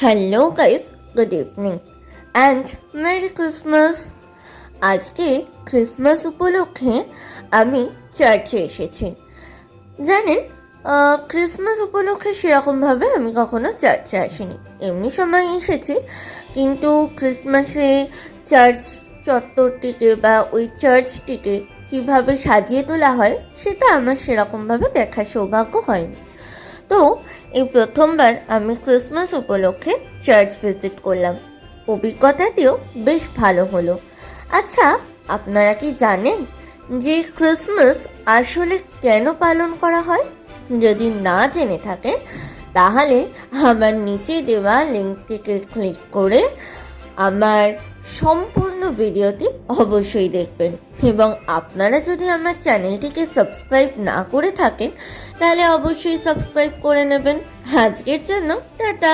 Hello guys, good evening and merry Christmas. আজকে Christmas উপলক্ষে আমি চার্চে এসেছি। জানেন, ক্রিসমাস উপলক্ষে সেরকমভাবে আমি কখনো চার্চে আসিনি, এমনি সময় এসেছি। কিন্তু ক্রিসমাসে চার্চ চত্বরটিকে বা ওই চার্চটিকে কিভাবে সাজিয়ে তোলা হয় সেটা আমার সেরকমভাবে দেখার সৌভাগ্য হয়নি। তো এই প্রথমবার আমি ক্রিসমাস উপলক্ষে চার্চ ভিজিট করলাম। অভিজ্ঞতাটিও বেশ ভালো হলো। আচ্ছা, আপনারা কি জানেন যে ক্রিসমাস আসলে কেন পালন করা হয়? যদি না জেনে থাকেন তাহলে আমার নিচে দেওয়া লিঙ্কটিকে ক্লিক করে আমার সম্পূর্ণ ভিডিওটি অবশ্যই দেখবেন। এবং আপনারা যদি আমার চ্যানেলটিকে সাবস্ক্রাইব না করে থাকেন তাহলে অবশ্যই সাবস্ক্রাইব করে নেবেন। আজকের জন্য টাটা।